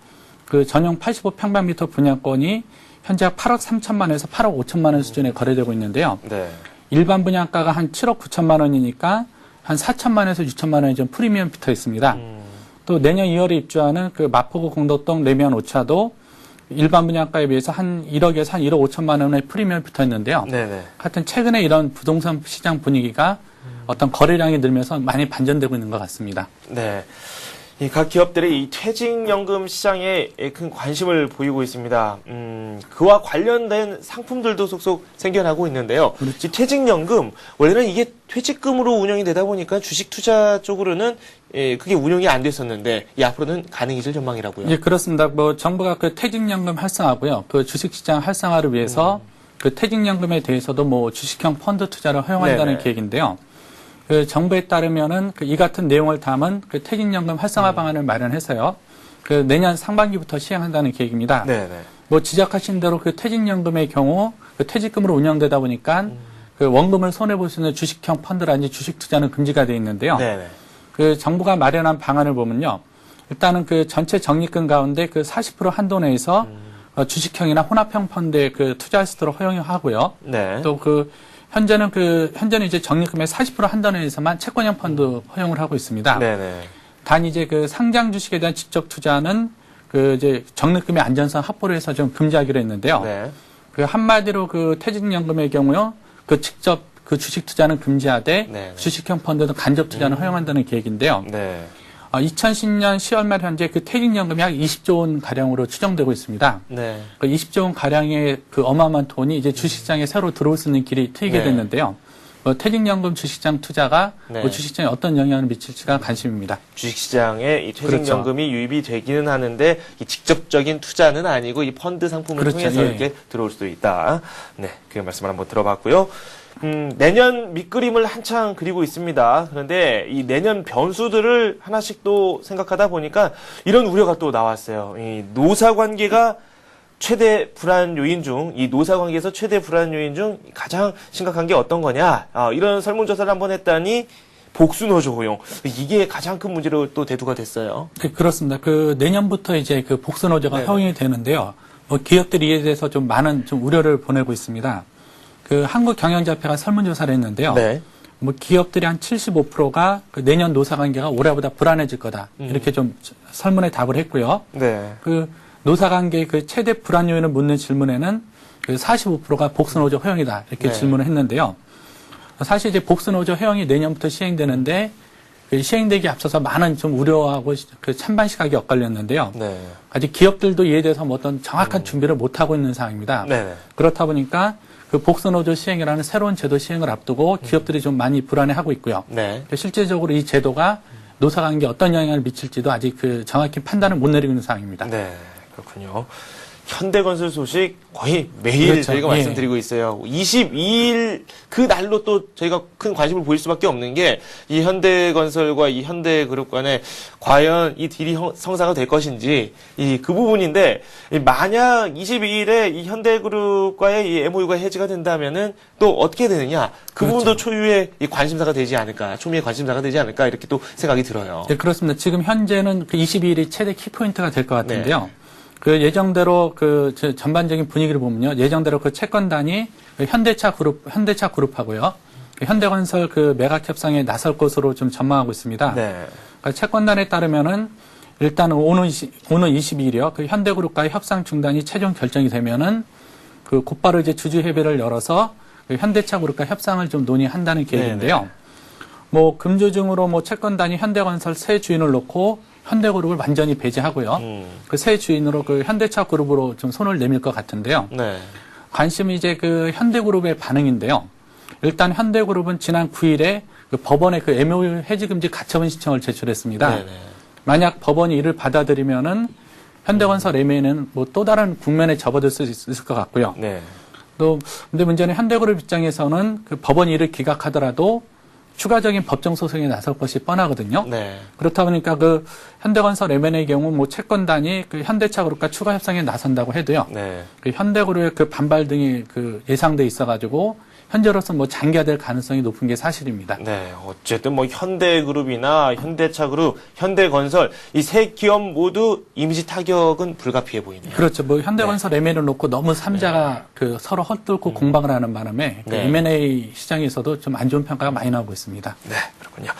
그 전용 85평방미터 분양권이 현재 8억 3천만에서 8억 5천만 원 수준에 거래되고 있는데요. 네. 일반 분양가가 한 7억 9천만 원이니까 한 4천만에서 6천만 원이 좀 프리미엄 붙어 있습니다. 또 내년 2월에 입주하는 그 마포구 공덕동 레미안 오차도 일반 분양가에 비해서 한 1억에서 한 1억 5천만 원의 프리미엄이 붙어 있는데요. 네네. 하여튼 최근에 이런 부동산 시장 분위기가 어떤 거래량이 늘면서 많이 반전되고 있는 것 같습니다. 네. 이 각 기업들이 이 퇴직연금 시장에 큰 관심을 보이고 있습니다. 그와 관련된 상품들도 속속 생겨나고 있는데요. 이 퇴직연금, 원래는 이게 퇴직금으로 운영이 되다 보니까 주식 투자 쪽으로는 그게 운영이 안 됐었는데, 앞으로는 가능해질 전망이라고요. 예, 그렇습니다. 뭐 정부가 그 퇴직연금 활성화고요. 그 주식시장 활성화를 위해서 그 퇴직연금에 대해서도 뭐 주식형 펀드 투자를 허용한다는 네네. 계획인데요. 그 정부에 따르면은 그 이 같은 내용을 담은 그 퇴직연금 활성화 방안을 마련해서요. 그 내년 상반기부터 시행한다는 계획입니다. 네네. 뭐 지적하신 대로 그 퇴직연금의 경우 그 퇴직금으로 운영되다 보니까 그 원금을 손해 볼 수 있는 주식형 펀드라든지 주식 투자는 금지가 되어 있는데요. 네네. 그 정부가 마련한 방안을 보면요. 일단은 그 전체 적립금 가운데 그 40% 한도 내에서 주식형이나 혼합형 펀드에 그 투자할 수 있도록 허용하고요. 네. 또 현재는 이제 적립금의 40% 한도 내에서만 채권형 펀드 허용을 하고 있습니다. 네네. 단 이제 그 상장 주식에 대한 직접 투자는 그 이제 적립금의 안전성 확보를 해서 좀 금지하기로 했는데요. 네. 그 한마디로 그 퇴직연금의 경우요. 그 직접 그 주식 투자는 금지하되 네. 주식형 펀드는 간접 투자는 허용한다는 계획인데요. 네. 2010년 10월 말 현재 그 퇴직연금이 약 20조 원 가량으로 추정되고 있습니다. 네. 그 20조 원 가량의 그 어마어마한 돈이 이제 주식시장에 새로 들어올 수 있는 길이 트이게 네. 됐는데요. 퇴직연금 주식시장 투자가 네. 주식시장에 어떤 영향을 미칠지가 관심입니다. 주식시장에 이 퇴직연금이 유입이 되기는 하는데 이 직접적인 투자는 아니고 이 펀드 상품을 그렇죠. 통해서 예. 이렇게 들어올 수도 있다. 네, 그 말씀을 한번 들어봤고요. 내년 밑그림을 한창 그리고 있습니다. 그런데 이 내년 변수들을 하나씩 또 생각하다 보니까 이런 우려가 또 나왔어요. 이 노사관계가 최대 불안 요인 중, 이 노사관계에서 최대 불안 요인 중 가장 심각한 게 어떤 거냐? 이런 설문조사를 한번 했더니 복수노조 고용. 이게 가장 큰 문제로 또 대두가 됐어요. 네, 그렇습니다. 그 내년부터 이제 그 복수노조가 네네. 허용이 되는데요. 뭐 기업들이 이에 대해서 좀 많은 좀 우려를 보내고 있습니다. 그 한국경영자협회가 설문조사를 했는데요. 네. 뭐 기업들이 한 75%가 그 내년 노사관계가 올해보다 불안해질 거다. 이렇게 좀 설문에 답을 했고요. 네. 그 노사관계의 그 최대 불안 요인을 묻는 질문에는 그 45%가 복수노조 허용이다. 이렇게 네. 질문을 했는데요. 사실 이제 복수노조 허용이 내년부터 시행되는데 그 시행되기 앞서서 많은 좀 우려하고 그 찬반 시각이 엇갈렸는데요. 네. 아직 기업들도 이에 대해서 뭐 어떤 정확한 준비를 못 하고 있는 상황입니다. 네. 그렇다 보니까 그 복수노조 시행이라는 새로운 제도 시행을 앞두고 기업들이 좀 많이 불안해하고 있고요. 네. 실제적으로 이 제도가 노사관계에 어떤 영향을 미칠지도 아직 그 정확히 판단을 못 내리고 있는 상황입니다. 네. 그렇군요. 현대건설 소식 거의 매일 그렇죠. 저희가 예. 말씀드리고 있어요. 22일 그 날로 또 저희가 큰 관심을 보일 수밖에 없는 게 이 현대건설과 이 현대그룹 간에 과연 이 딜이 성사가 될 것인지 그 부분인데 만약 22일에 이 현대그룹과의 이 MOU가 해지가 된다면은 또 어떻게 되느냐 그 그렇죠. 부분도 초유의 이 관심사가 되지 않을까 초미의 관심사가 되지 않을까 이렇게 또 생각이 들어요. 네, 그렇습니다. 지금 현재는 그 22일이 최대 키포인트가 될 것 같은데요. 네. 그 예정대로 그 전반적인 분위기를 보면요. 예정대로 그 채권단이 그 현대차 그룹하고요. 그 현대건설 그 매각 협상에 나설 것으로 좀 전망하고 있습니다. 네. 그러니까 채권단에 따르면은 일단 오는 22일이요. 그 현대그룹과의 협상 중단이 최종 결정이 되면은 그 곧바로 이제 주주협의를 열어서 그 현대차 그룹과 협상을 좀 논의한다는 계획인데요. 네네. 뭐 금주중으로 뭐 채권단이 현대건설 새 주인을 놓고 현대그룹을 완전히 배제하고요. 그 새 주인으로 그 현대차 그룹으로 좀 손을 내밀 것 같은데요. 네. 관심이 이제 그 현대그룹의 반응인데요. 일단 현대그룹은 지난 9일에 그 법원에 그 MOU 해지금지 가처분 신청을 제출했습니다. 네네. 만약 법원이 이를 받아들이면은 현대건설 애매는 뭐 또 다른 국면에 접어들 수 있을 것 같고요. 네. 또 근데 문제는 현대그룹 입장에서는 그 법원이 이를 기각하더라도 추가적인 법정 소송에 나설 것이 뻔하거든요. 네. 그렇다 보니까 그 현대건설 M&A의 경우 뭐 채권단이 그 현대차 그룹과 추가 협상에 나선다고 해도요. 네. 그 현대그룹의 그 반발 등이 그 예상돼 있어가지고 현재로서 뭐 장기화될 가능성이 높은 게 사실입니다. 네, 어쨌든 뭐 현대그룹이나 현대차그룹, 현대건설 이 세 기업 모두 이미지 타격은 불가피해 보이네요. 그렇죠. 뭐 현대건설 M&A를 놓고 너무 삼자가 그 서로 헛뚫고 공방을 하는 바람에 그 네. M&A 시장에서도 좀 안 좋은 평가가 많이 나오고 있습니다. 네, 그렇군요.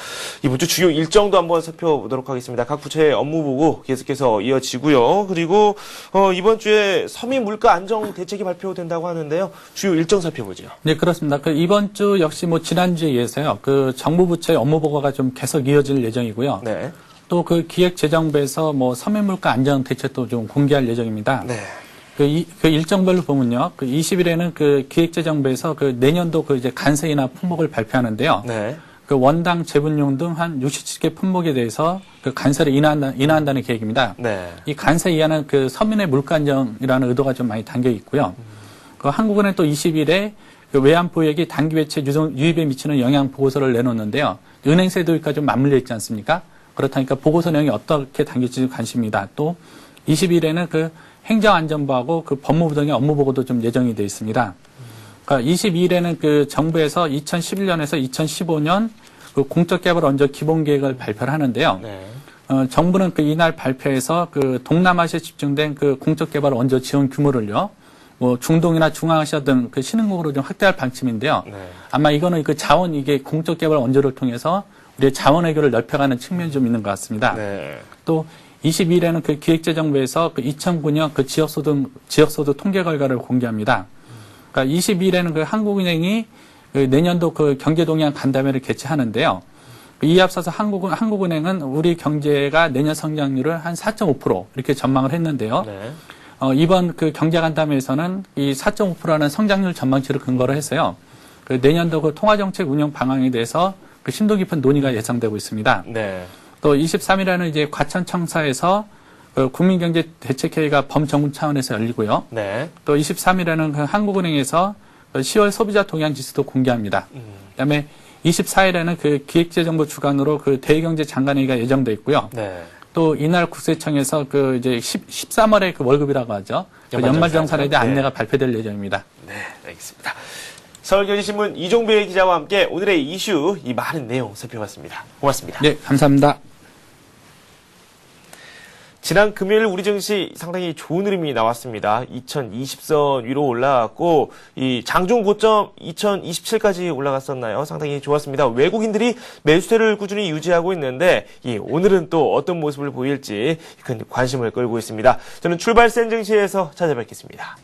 이번 주 주요 일정도 한번 살펴보도록 하겠습니다. 각 부처의 업무 보고 계속해서 이어지고요. 그리고 이번 주에 서민 물가 안정 대책이 발표된다고 하는데요. 주요 일정 살펴보죠. 네, 그렇습니다. 그 이번 주 역시 뭐 지난주에 이어서요. 그 정부 부처의 업무 보고가 좀 계속 이어질 예정이고요. 네. 또 그 기획재정부에서 뭐 서민 물가 안정 대책도 좀 공개할 예정입니다. 네. 그 일정별로 보면요. 그 20일에는 그 기획재정부에서 그 내년도 그 이제 관세이나 품목을 발표하는데요. 네. 그 원당 재분용 등 한 67개 품목에 대해서 그 관세를 인하한다는 계획입니다. 네. 이 관세 이하는 그 서민의 물가 안정이라는 의도가 좀 많이 담겨 있고요. 그 한국은행 또 20일에 그 외환보유액이 단기 외채 유입에 미치는 영향 보고서를 내놓는데요. 은행세 도입과 좀 맞물려 있지 않습니까? 그렇다니까 보고서 내용이 어떻게 담길지 관심입니다. 또 20일에는 그 행정안전부하고 그 법무부 등의 업무 보고도 좀 예정이 되어 있습니다. 그러니까 22일에는 그 정부에서 2011년에서 2015년 그 공적개발 원조 기본계획을 발표를 하는데요. 네. 정부는 그 이날 발표에서 그 동남아시아에 집중된 그 공적개발 원조 지원 규모를요. 뭐 중동이나 중앙아시아 등 그 신흥국으로 좀 확대할 방침인데요. 네. 아마 이거는 그 자원 이게 공적개발 원조를 통해서 우리의 자원 외교를 넓혀가는 측면이 좀 있는 것 같습니다. 네. 또 22일에는 그 기획재정부에서 그 2009년 그 지역소득 통계 결과를 공개합니다. 그러니까 22일에는 그 한국은행이 그 내년도 그 경제동향 간담회를 개최하는데요. 이에 앞서서 한국은행은 우리 경제가 내년 성장률을 한 4.5% 이렇게 전망을 했는데요. 네. 이번 그 경제간담회에서는 이 4.5%라는 성장률 전망치를 근거로 해서요. 그 내년도 그 통화정책 운영 방향에 대해서 그 심도 깊은 논의가 예상되고 있습니다. 네. 또 23일에는 이제 과천청사에서 그 국민경제대책회의가 범정부 차원에서 열리고요. 네. 또 23일에는 그 한국은행에서 그 10월 소비자 동향 지수도 공개합니다. 그다음에 24일에는 그 기획재정부 주관으로 그 대외경제 장관회의가 예정돼 있고요. 네. 또 이날 국세청에서 그 이제 13월에 그 월급이라고 하죠. 그 연말정산에 대한 네. 안내가 발표될 예정입니다. 네, 알겠습니다. 서울경제신문 이종배 기자와 함께 오늘의 이슈 이 많은 내용 살펴봤습니다. 고맙습니다. 네, 감사합니다. 지난 금요일 우리 증시 상당히 좋은 흐름이 나왔습니다. 2020선 위로 올라갔고 이 장중 고점 2027까지 올라갔었나요? 상당히 좋았습니다. 외국인들이 매수세를 꾸준히 유지하고 있는데 오늘은 또 어떤 모습을 보일지 큰 관심을 끌고 있습니다. 저는 출발센 증시에서 찾아뵙겠습니다.